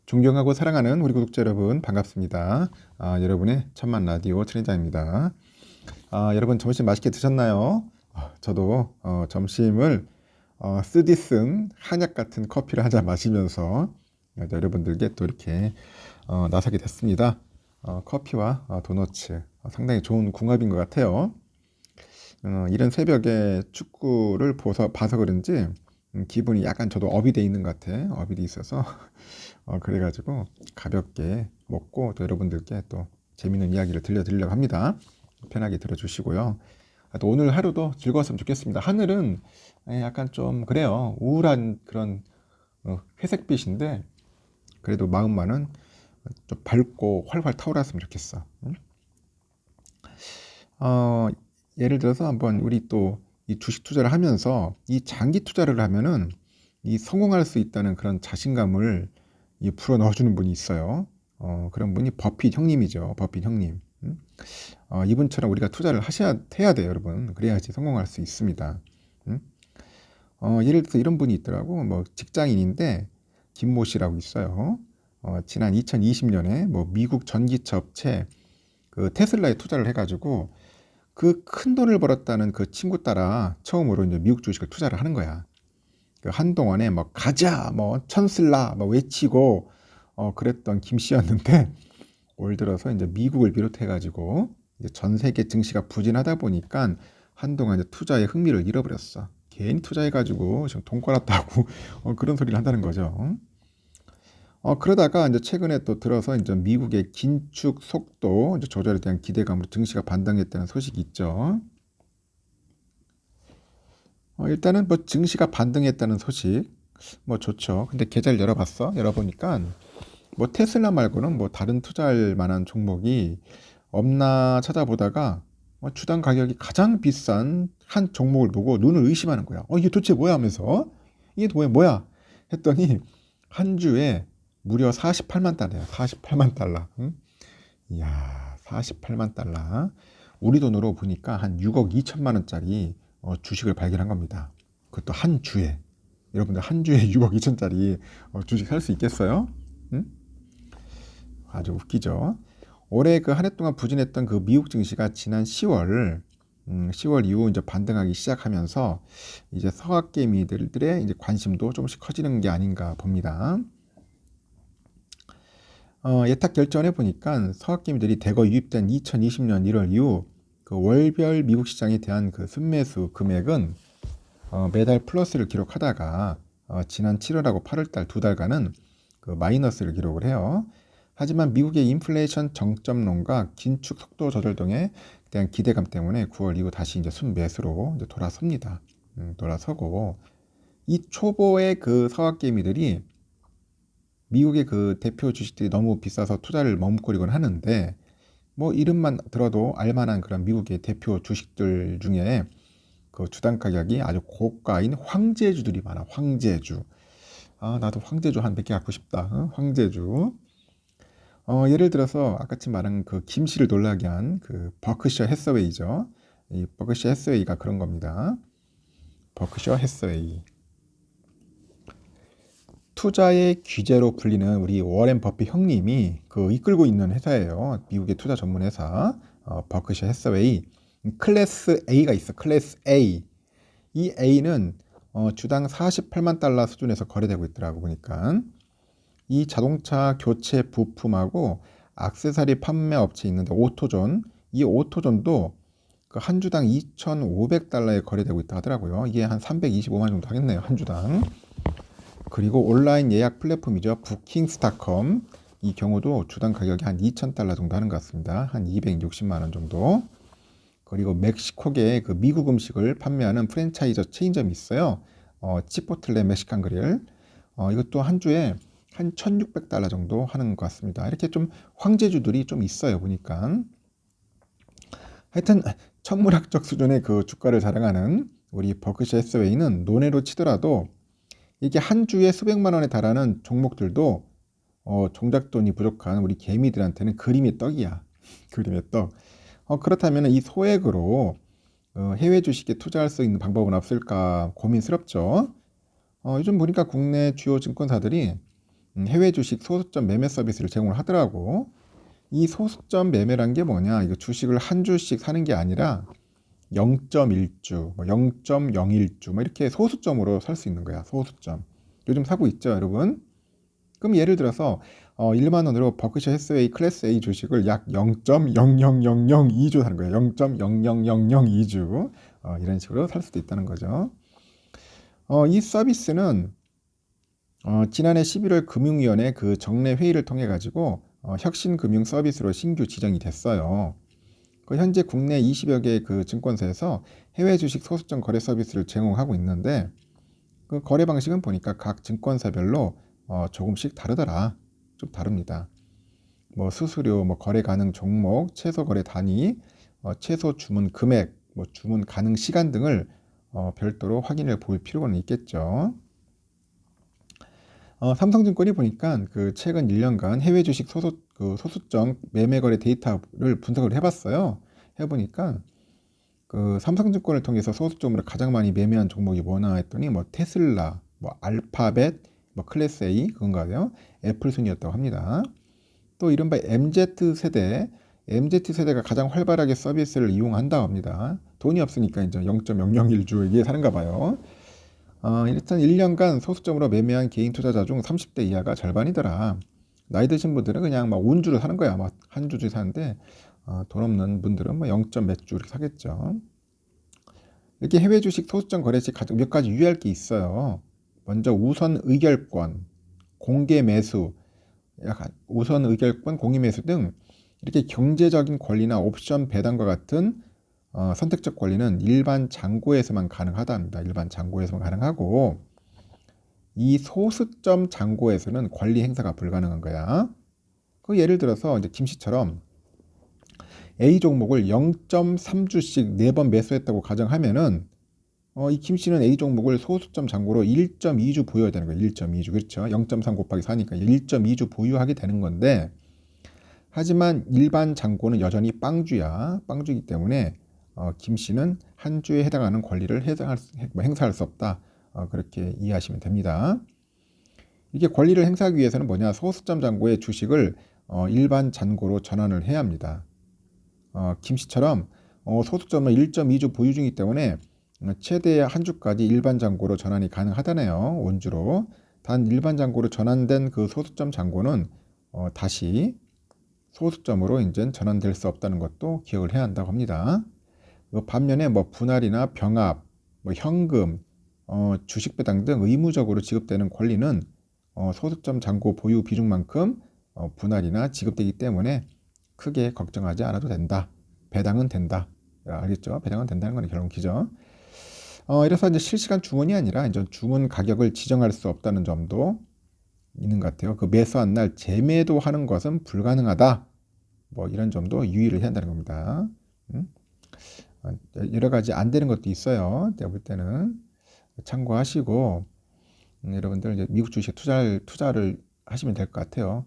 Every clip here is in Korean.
존경하고 사랑하는 우리 구독자 여러분 반갑습니다. 여러분의 천만 라디오 트레이자입니다. 여러분 점심 맛있게 드셨나요? 저도 점심을 쓰디쓴 한약 같은 커피를 한 잔 마시면서 여러분들께 또 이렇게 나서게 됐습니다. 커피와 도너츠 상당히 좋은 궁합인 것 같아요. 이른 새벽에 축구를 봐서 그런지 기분이 약간 저도 업이 돼 있는 것 같아. 업이 돼 있어서 그래가지고 가볍게 먹고 또 여러분들께 또 재밌는 이야기를 들려드리려고 합니다. 편하게 들어주시고요. 또 오늘 하루도 즐거웠으면 좋겠습니다. 하늘은 약간 좀 그래요. 우울한 그런 회색빛인데 그래도 마음만은 좀 밝고 활활 타오랐으면 좋겠어. 응? 어, 예를 들어서 한번 우리 또 이 주식 투자를 하면서 이 장기 투자를 하면은 이 성공할 수 있다는 그런 자신감을 불어 넣어주는 분이 있어요. 그런 분이 버핏 형님이죠. 버핏 형님. 이분처럼 우리가 투자를 해야 돼요, 여러분. 그래야지 성공할 수 있습니다. 음? 예를 들어서 이런 분이 있더라고. 뭐 직장인인데 김모 씨라고 있어요. 지난 2020년에 뭐 미국 전기차 업체 그 테슬라에 투자를 해가지고 그 큰 돈을 벌었다는 그 친구 따라 처음으로 이제 미국 주식을 투자를 하는 거야. 그 한동안에 뭐 가자, 뭐 천슬라, 뭐 외치고 그랬던 김 씨였는데 올 들어서 이제 미국을 비롯해가지고 이제 전 세계 증시가 부진하다 보니까 한동안 이제 투자에 흥미를 잃어버렸어. 괜히 투자해가지고 지금 돈 벌었다고 그런 소리를 한다는 거죠. 그러다가 이제 최근에 또 들어서 이제 미국의 긴축 속도 이제 조절에 대한 기대감으로 증시가 반등했다는 소식이 있죠. 일단은 뭐 증시가 반등했다는 소식 뭐 좋죠. 근데 계좌를 열어봤어. 열어보니까 뭐 테슬라 말고는 뭐 다른 투자할 만한 종목이 없나 찾아보다가 주당 가격이 가장 비싼 한 종목을 보고 눈을 의심하는 거야. 이게 도대체 뭐야 하면서 이게 뭐야 했더니 한 주에 무려 48만 달러야. 48만 달러. 응? 이야, 48만 달러. 우리 돈으로 보니까 한 6억 2천만 원짜리 주식을 발견한 겁니다. 그것도 한 주에. 여러분들 한 주에 6억 2천짜리 주식 살 수 있겠어요? 응? 아주 웃기죠. 올해 그 한 해 동안 부진했던 그 미국 증시가 지난 10월 이후 이제 반등하기 시작하면서 이제 서학개미들의 이제 관심도 조금씩 커지는 게 아닌가 봅니다. 예탁 결정해 보니까 서학개미들이 대거 유입된 2020년 1월 이후 그 월별 미국 시장에 대한 그 순매수 금액은 매달 플러스를 기록하다가 지난 7월하고 8월달 두 달간은 그 마이너스를 기록을 해요. 하지만 미국의 인플레이션 정점론과 긴축 속도 조절 등에 대한 기대감 때문에 9월 이후 다시 이제 순매수로 이제 돌아섭니다. 돌아서고 이 초보의 그 서학개미들이 미국의 그 대표 주식들이 너무 비싸서 투자를 머뭇거리곤 하는데 뭐 이름만 들어도 알만한 그런 미국의 대표 주식들 중에 그 주당 가격이 아주 고가인 황제주들이 많아. 황제주. 나도 황제주 한 몇 개 갖고 싶다. 황제주. 예를 들어서 아까쯤 말한 그 김씨를 놀라게 한 그 버크셔 해서웨이죠. 이 버크셔 해서웨이가 그런 겁니다. 버크셔 해서웨이. 투자의 귀재로 불리는 우리 워렌 버핏 형님이 그 이끌고 있는 회사예요. 미국의 투자 전문 회사 버크셔 해서웨이. 클래스 A가 있어. 클래스 A. 이 A는 주당 48만 달러 수준에서 거래되고 있더라고 보니까. 이 자동차 교체 부품하고 액세서리 판매 업체 있는데 오토존. 이 오토존도 그 한 주당 2,500달러에 거래되고 있다 하더라고요. 이게 한 325만 정도 하겠네요. 한 주당. 그리고 온라인 예약 플랫폼이죠. 부킹스닷컴. 이 경우도 주당 가격이 한 2,000달러 정도 하는 것 같습니다. 한 260만 원 정도. 그리고 멕시코계 그 미국 음식을 판매하는 프랜차이저 체인점이 있어요. 치포틀레 멕시칸 그릴. 이것도 한 주에 한 1,600달러 정도 하는 것 같습니다. 이렇게 좀 황제주들이 좀 있어요. 보니까. 하여튼 천문학적 수준의 그 주가를 자랑하는 우리 버크셔 해서웨이는 논외로 치더라도 이게 한 주에 수백만 원에 달하는 종목들도 종잣 돈이 부족한 우리 개미들한테는 그림의 떡이야. 그림의 떡. 그렇다면 이 소액으로 해외 주식에 투자할 수 있는 방법은 없을까 고민스럽죠. 요즘 보니까 국내 주요 증권사들이 해외 주식 소수점 매매 서비스를 제공을 하더라고. 이 소수점 매매란 게 뭐냐? 이거 주식을 한 주씩 사는 게 아니라 0.1주, 0.01주 뭐 이렇게 소수점으로 살 수 있는 거야. 소수점. 요즘 사고 있죠, 여러분? 그럼 예를 들어서 1만 원으로 버크셔 해서웨이 클래스 A 주식을 약 0.00002주 사는 거예요. 0.00002주 이런 식으로 살 수도 있다는 거죠. 이 서비스는 지난해 11월 금융위원회 그 정례 회의를 통해 가지고 혁신금융 서비스로 신규 지정이 됐어요. 그 현재 국내 20여 개의 그 증권사에서 해외 주식 소수점 거래 서비스를 제공하고 있는데 그 거래 방식은 보니까 각 증권사별로 조금씩 다르더라. 좀 다릅니다. 뭐 수수료, 뭐 거래 가능 종목, 최소 거래 단위, 최소 주문 금액, 뭐 주문 가능 시간 등을 별도로 확인해 볼 필요는 있겠죠. 삼성증권이 보니까 그 최근 1년간 해외 주식 소수점 매매 거래 데이터를 분석을 해봤어요. 해보니까 그 삼성증권을 통해서 소수점으로 가장 많이 매매한 종목이 뭐나 했더니 뭐 테슬라, 뭐 알파벳, 뭐 클래스 A 그건가요? 애플 순이었다고 합니다. 또 이른바 MZ세대가 가장 활발하게 서비스를 이용한다고 합니다. 돈이 없으니까 이제 0.001주에 사는가 봐요. 일단 1년간 소수점으로 매매한 개인 투자자 중 30대 이하가 절반이더라. 나이 드신 분들은 그냥 막 온주를 사는 거야. 막 한 주를 사는데 돈 없는 분들은 뭐 0. 몇 주 이렇게 사겠죠. 이렇게 해외 주식 소수점 거래 시 몇 가지 유의할 게 있어요. 먼저 우선 의결권, 공개 매수, 우선 의결권, 공개 매수 등 이렇게 경제적인 권리나 옵션 배당과 같은 선택적 권리는 일반 잔고에서만 가능하답니다. 일반 잔고에서만 가능하고 이 소수점 잔고에서는 권리 행사가 불가능한 거야. 그 예를 들어서 이제 김씨처럼 A 종목을 0.3주씩 4번 매수했다고 가정하면은 이 김씨는 A 종목을 소수점 잔고로 1.2주 보유해야 되는 거예요. 1.2주. 그렇죠. 0.3 곱하기 4니까 1.2주 보유하게 되는 건데 하지만 일반 잔고는 여전히 빵주야. 빵주이기 때문에 김씨는 한 주에 해당하는 권리를 행사할 수 없다. 그렇게 이해하시면 됩니다. 이게 권리를 행사하기 위해서는 뭐냐? 소수점 잔고의 주식을 일반 잔고로 전환을 해야 합니다. 김씨처럼 소수점은 1.2주 보유 중이기 때문에 최대 한 주까지 일반 잔고로 전환이 가능하다네요. 원주로. 단 일반 잔고로 전환된 그 소수점 잔고는 다시 소수점으로 이제 전환될 수 없다는 것도 기억을 해야 한다고 합니다. 반면에 뭐 분할이나 병합, 뭐 현금, 주식 배당 등 의무적으로 지급되는 권리는 소수점 잔고 보유 비중만큼 분할이나 지급되기 때문에 크게 걱정하지 않아도 된다. 배당은 된다. 알겠죠? 배당은 된다는 건 결론키죠. 이래서 이제 실시간 주문이 아니라 이제 주문 가격을 지정할 수 없다는 점도 있는 것 같아요. 그 매수한 날 재매도 하는 것은 불가능하다. 뭐 이런 점도 유의를 해야 한다는 겁니다. 여러 가지 안 되는 것도 있어요. 내가 볼 때는 참고하시고 여러분들 이제 미국 주식 투자를 하시면 될 것 같아요.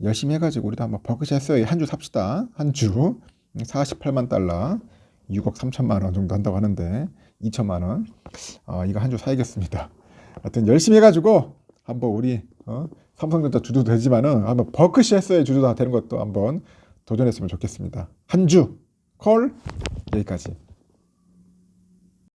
열심히 해가지고 우리도 한번 버크셔 해서웨이 한 주 삽시다. 한 주 48만 달러, 6억 3천만 원 정도 한다고 하는데 2천만 원. 이거 한 주 사야겠습니다. 하여튼 열심히 해가지고 한번 우리 삼성전자 주도 되지만은 한번 버크셔 해서웨이 주도 다 되는 것도 한번 도전했으면 좋겠습니다. 한 주 콜 여기까지.